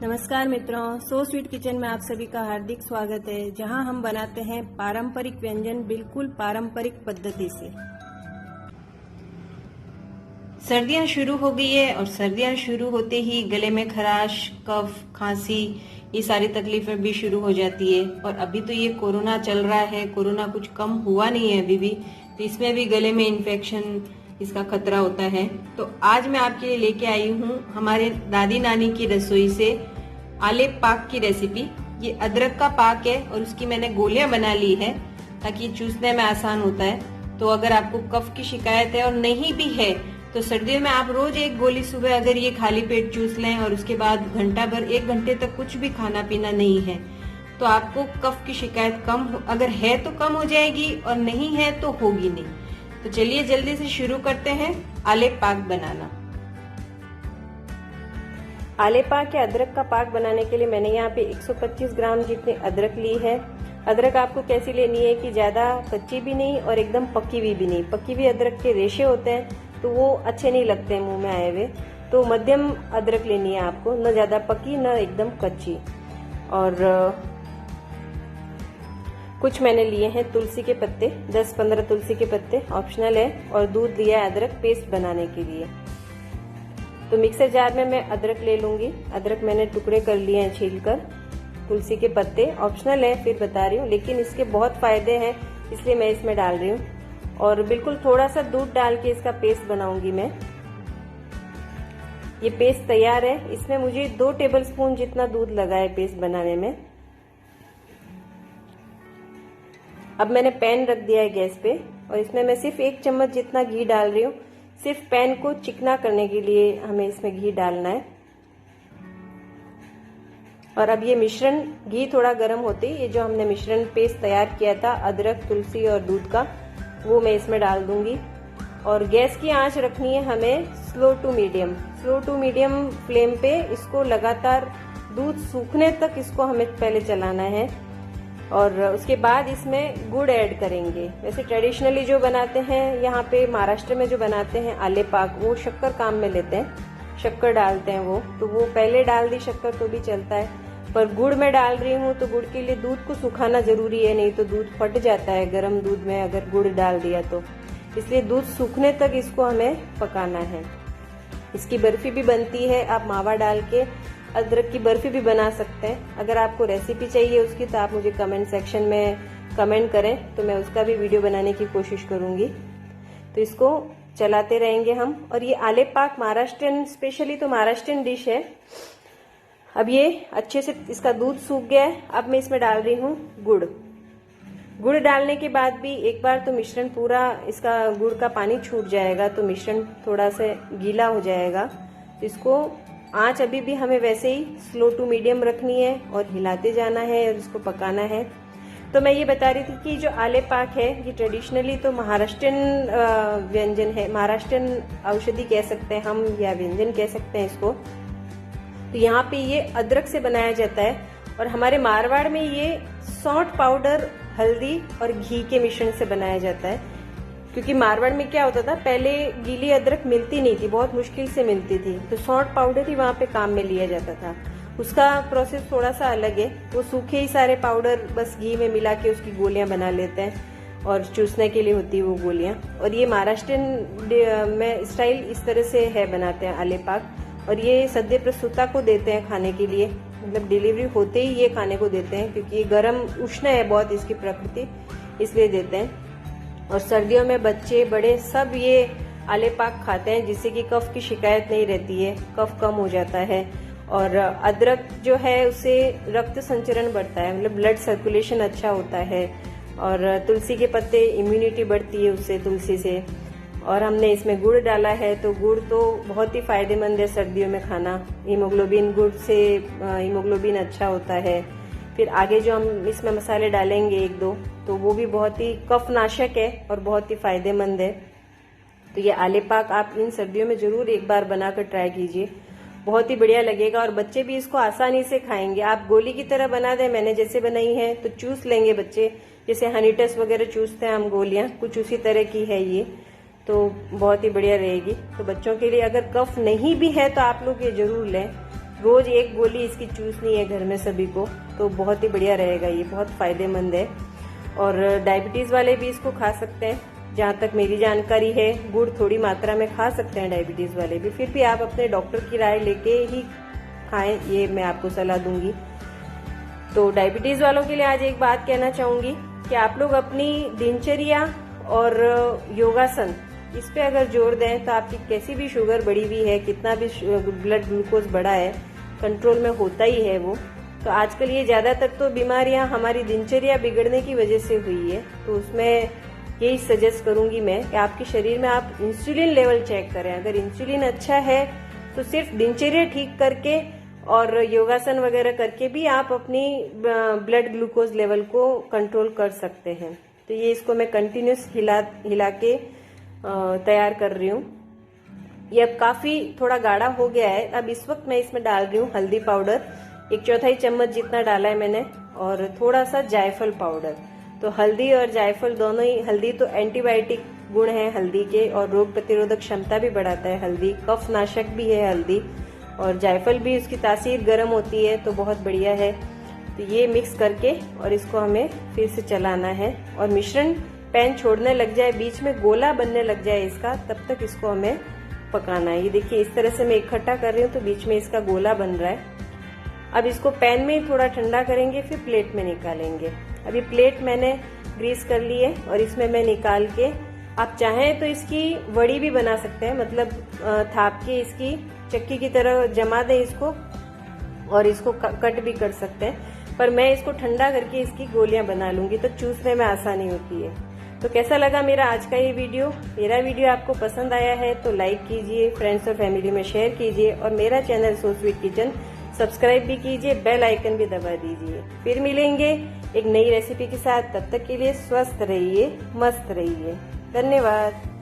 नमस्कार मित्रों, so sweet kitchen में आप सभी का हार्दिक स्वागत है, जहां हम बनाते हैं पारंपरिक व्यंजन बिल्कुल पारंपरिक पद्धति से। सर्दियां शुरू हो गई है और सर्दियां शुरू होते ही गले में खराश, कफ, खांसी ये सारी तकलीफें भी शुरू हो जाती है। और अभी तो ये कोरोना चल रहा है, कोरोना कुछ कम हुआ नहीं है अभी भी, तो इसमें भी गले में इन्फेक्शन इसका खतरा होता है। तो आज मैं आपके लिए लेके आई हूँ हमारे दादी नानी की रसोई से आले पाक की रेसिपी। ये अदरक का पाक है और उसकी मैंने गोलियां बना ली है ताकि चूसने में आसान होता है। तो अगर आपको कफ की शिकायत है और नहीं भी है तो सर्दियों में आप रोज एक गोली सुबह अगर ये खाली पेट चूस लें और उसके बाद घंटा भर 1 घंटे तक कुछ भी खाना पीना नहीं है तो आपको कफ की शिकायत अगर है तो कम हो जाएगी और नहीं है तो होगी नहीं। तो चलिए जल्दी से शुरू करते हैं आले पाक बनाना। आले पाक या अदरक का पाक बनाने के लिए मैंने यहाँ पे 125 ग्राम जितनी अदरक ली है। अदरक आपको कैसी लेनी है कि ज्यादा कच्ची भी नहीं और एकदम पकी हुई भी नहीं। पकी हुई अदरक के रेशे होते हैं तो वो अच्छे नहीं लगते मुंह में आए हुए, तो मध्यम अदरक लेनी है आपको, न ज्यादा पकी न एकदम कच्ची। और कुछ मैंने लिए हैं तुलसी के पत्ते, 10-15 तुलसी के पत्ते, ऑप्शनल है। और दूध लिया है अदरक पेस्ट बनाने के लिए। तो मिक्सर जार में मैं अदरक ले लूंगी। अदरक मैंने टुकड़े कर लिए हैं छीलकर। तुलसी के पत्ते ऑप्शनल है, फिर बता रही हूँ, लेकिन इसके बहुत फायदे हैं इसलिए मैं इसमें डाल रही हूँ। और बिल्कुल थोड़ा सा दूध डाल के इसका पेस्ट बनाऊंगी मैं। ये पेस्ट तैयार है। इसमें मुझे 2 टेबलस्पून जितना दूध लगा है पेस्ट बनाने में। अब मैंने पैन रख दिया है गैस पे और इसमें मैं सिर्फ 1 चम्मच जितना घी डाल रही हूँ। सिर्फ पैन को चिकना करने के लिए हमें इसमें घी डालना है। और अब ये मिश्रण, घी थोड़ा गर्म होते ही ये जो हमने मिश्रण पेस्ट तैयार किया था अदरक, तुलसी और दूध का, वो मैं इसमें डाल दूंगी। और गैस की आंच रखनी है हमें स्लो टू मीडियम फ्लेम पे। इसको लगातार दूध सूखने तक इसको हमें पहले चलाना है। और उसके बाद इसमें गुड़ ऐड करेंगे। वैसे ट्रेडिशनली जो बनाते हैं यहाँ पे महाराष्ट्र में जो बनाते हैं आले पाक, वो शक्कर काम में लेते हैं, शक्कर डालते हैं वो। तो वो पहले डाल दी शक्कर तो भी चलता है, पर गुड़ में डाल रही हूँ तो गुड़ के लिए दूध को सुखाना जरूरी है, नहीं तो दूध फट जाता है गर्म दूध में अगर गुड़ डाल दिया तो। इसलिए दूध सूखने तक इसको हमें पकाना है। इसकी बर्फी भी बनती है, आप मावा डाल के अदरक की बर्फी भी बना सकते हैं। अगर आपको रेसिपी चाहिए उसकी तो आप मुझे कमेंट सेक्शन में कमेंट करें, तो मैं उसका भी वीडियो बनाने की कोशिश करूंगी। तो इसको चलाते रहेंगे हम। और ये आले पाक महाराष्ट्रियन, स्पेशली तो महाराष्ट्रियन डिश है। अब ये अच्छे से इसका दूध सूख गया है। अब मैं इसमें डाल रही हूँ गुड़। गुड़ डालने के बाद भी एक बार तो मिश्रण पूरा, इसका गुड़ का पानी छूट जाएगा तो मिश्रण थोड़ा सा गीला हो जाएगा। तो इसको आंच अभी भी हमें वैसे ही स्लो टू मीडियम रखनी है और हिलाते जाना है और इसको पकाना है। तो मैं ये बता रही थी कि जो आले पाक है ये ट्रेडिशनली तो महाराष्ट्रियन व्यंजन है, महाराष्ट्रियन औषधि कह सकते हैं हम या व्यंजन कह सकते हैं इसको। तो यहाँ पे ये अदरक से बनाया जाता है। और हमारे मारवाड़ में ये सौंठ पाउडर, हल्दी और घी के मिश्रण से बनाया जाता है। क्योंकि मारवाड़ में क्या होता था, पहले गीली अदरक मिलती नहीं थी, बहुत मुश्किल से मिलती थी, तो सौंठ पाउडर ही वहाँ पे काम में लिया जाता था। उसका प्रोसेस थोड़ा सा अलग है। वो सूखे ही सारे पाउडर बस घी में मिला के उसकी गोलियां बना लेते हैं और चूसने के लिए होती है वो गोलियां। और ये महाराष्ट्रियन में स्टाइल इस तरह से है, बनाते हैं आले पाक। और ये सद्य प्रसूता को देते हैं खाने के लिए, मतलब डिलीवरी होते ही ये खाने को देते हैं, क्योंकि ये गर्म उष्ण है बहुत इसकी प्रकृति, इसलिए देते हैं। और सर्दियों में बच्चे बड़े सब ये आले पाक खाते हैं, जिससे कि कफ की शिकायत नहीं रहती है, कफ कम हो जाता है। और अदरक जो है उससे रक्त संचरण बढ़ता है, मतलब ब्लड सर्कुलेशन अच्छा होता है। और तुलसी के पत्ते, इम्यूनिटी बढ़ती है उससे, तुलसी से। और हमने इसमें गुड़ डाला है, तो गुड़ तो बहुत ही फायदेमंद है सर्दियों में खाना। हीमोग्लोबिन, गुड़ से हीमोग्लोबिन अच्छा होता है। फिर आगे जो हम इसमें मसाले डालेंगे 1-2, तो वो भी बहुत ही कफनाशक है और बहुत ही फायदेमंद है। तो ये आले पाक आप इन सर्दियों में जरूर एक बार बनाकर ट्राई कीजिए, बहुत ही बढ़िया लगेगा। और बच्चे भी इसको आसानी से खाएंगे। आप गोली की तरह बना दें, मैंने जैसे बनाई है, तो चूस लेंगे बच्चे, जैसे हनीटस वगैरह चूसते हैं हम गोलियां, कुछ उसी तरह की है ये। तो बहुत ही बढ़िया रहेगी। तो बच्चों के लिए अगर कफ नहीं भी है तो आप लोग ये जरूर लें। रोज एक गोली इसकी चूसनी है घर में सभी को, तो बहुत ही बढ़िया रहेगा, ये बहुत फायदेमंद है। और डायबिटीज वाले भी इसको खा सकते हैं, जहाँ तक मेरी जानकारी है। गुड़ थोड़ी मात्रा में खा सकते हैं डायबिटीज वाले भी, फिर भी आप अपने डॉक्टर की राय लेके ही खाएं, ये मैं आपको सलाह दूंगी। तो डायबिटीज वालों के लिए आज एक बात कहना चाहूंगी कि आप लोग अपनी दिनचर्या और योगासन इस पे अगर जोर दें तो आपकी कैसी भी शुगर बढ़ी हुई है, कितना भी ब्लड ग्लूकोज बढ़ा है, कंट्रोल में होता ही है वो। तो आजकल ये ज्यादातर तो बीमारियां हमारी दिनचर्या बिगड़ने की वजह से हुई है। तो उसमें यही सजेस्ट करूंगी मैं कि आपके शरीर में आप इंसुलिन लेवल चेक करें। अगर इंसुलिन अच्छा है तो सिर्फ दिनचर्या ठीक करके और योगासन वगैरह करके भी आप अपनी ब्लड ग्लूकोज लेवल को कंट्रोल कर सकते हैं। तो ये इसको मैं कंटिन्यूस हिला के तैयार कर रही हूँ। ये अब काफी थोड़ा गाढ़ा हो गया है। अब इस वक्त मैं इसमें डाल रही हूँ हल्दी पाउडर, 1/4 चम्मच जितना डाला है मैंने, और थोड़ा सा जायफल पाउडर। तो हल्दी और जायफल दोनों ही, हल्दी तो एंटीबायोटिक गुण है हल्दी के, और रोग प्रतिरोधक क्षमता भी बढ़ाता है हल्दी, कफ नाशक भी है हल्दी, और जायफल भी उसकी तासीर गर्म होती है, तो बहुत बढ़िया है। तो ये मिक्स करके और इसको हमें फिर से चलाना है, और मिश्रण पैन छोड़ने लग जाए, बीच में गोला बनने लग जाए इसका, तब तक इसको हमें पकाना है। ये देखिए इस तरह से मैं इकट्ठा कर रही हूँ तो बीच में इसका गोला बन रहा है। अब इसको पैन में थोड़ा ठंडा करेंगे, फिर प्लेट में निकालेंगे। अभी प्लेट मैंने ग्रीस कर ली है और इसमें मैं निकाल के, आप चाहें तो इसकी वड़ी भी बना सकते हैं, मतलब थाप के इसकी चक्की की तरह जमा दें इसको, और इसको कट भी कर सकते हैं। पर मैं इसको ठंडा करके इसकी गोलियां बना लूंगी, तो चूसने में आसानी होती है। तो कैसा लगा मेरा आज का ये वीडियो? मेरा वीडियो आपको पसंद आया है तो लाइक कीजिए, फ्रेंड्स और फैमिली में शेयर कीजिए, और मेरा channel so sweet kitchen subscribe भी कीजिए, बेल आइकन भी दबा दीजिए। फिर मिलेंगे एक नई रेसिपी के साथ, तब तक के लिए स्वस्थ रहिए, मस्त रहिए। धन्यवाद।